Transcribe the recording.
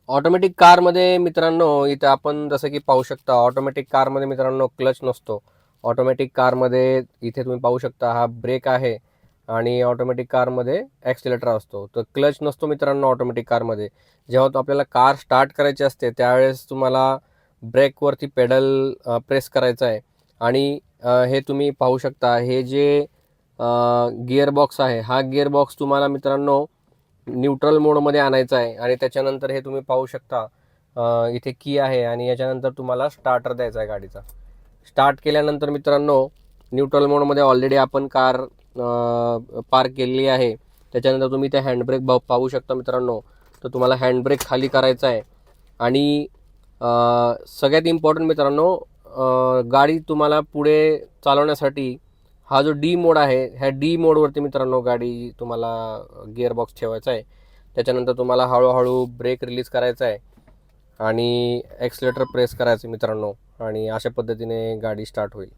Automatic कारमध्ये मित्रांनो इथं आपण जसं की पाहू शकता, ऑटोमॅटिक कारमध्ये मित्रांनो क्लच नसतो. ऑटोमॅटिक कारमध्ये इथे तुम्ही पाहू शकता हा ब्रेक आहे आणि ऑटोमॅटिक कारमध्ये ॲक्सिलेटर असतो. तर क्लच नसतो मित्रांनो ऑटोमॅटिक कारमध्ये. जेव्हा तो आपल्याला कार स्टार्ट करायची असते त्यावेळेस तुम्हाला ब्रेकवरती पेडल प्रेस करायचा आहे आणि हे तुम्ही पाहू शकता हे जे गिअर बॉक्स आहे, हा गिअर बॉक्स तुम्हाला मित्रांनो न्यूट्रल मोडमध्ये आणायचं आहे आणि त्याच्यानंतर हे तुम्ही पाहू शकता इथे की आहे आणि याच्यानंतर तुम्हाला स्टार्टर द्यायचा आहे गाडीचा. स्टार्ट केल्यानंतर मित्रांनो न्यूट्रल मोडमध्ये ऑलरेडी आपण कार पार्क केलेली आहे. त्याच्यानंतर तुम्ही ते हँडब्रेक पाहू शकता मित्रांनो. तर तुम्हाला हँडब्रेक खाली करायचा आहे आणि सगळ्यात इम्पॉर्टंट मित्रांनो, गाडी तुम्हाला पुढे चालवण्यासाठी हा जो डी मोड आहे, ह्या डी मोडवरती मित्रांनो गाडी तुम्हाला गिअरबॉक्स ठेवायचा आहे. त्याच्यानंतर तुम्हाला हळूहळू ब्रेक रिलीज करायचा आहे आणि ॲक्सिलेटर प्रेस करायचं मित्रांनो आणि अशा पद्धतीने गाडी स्टार्ट होईल.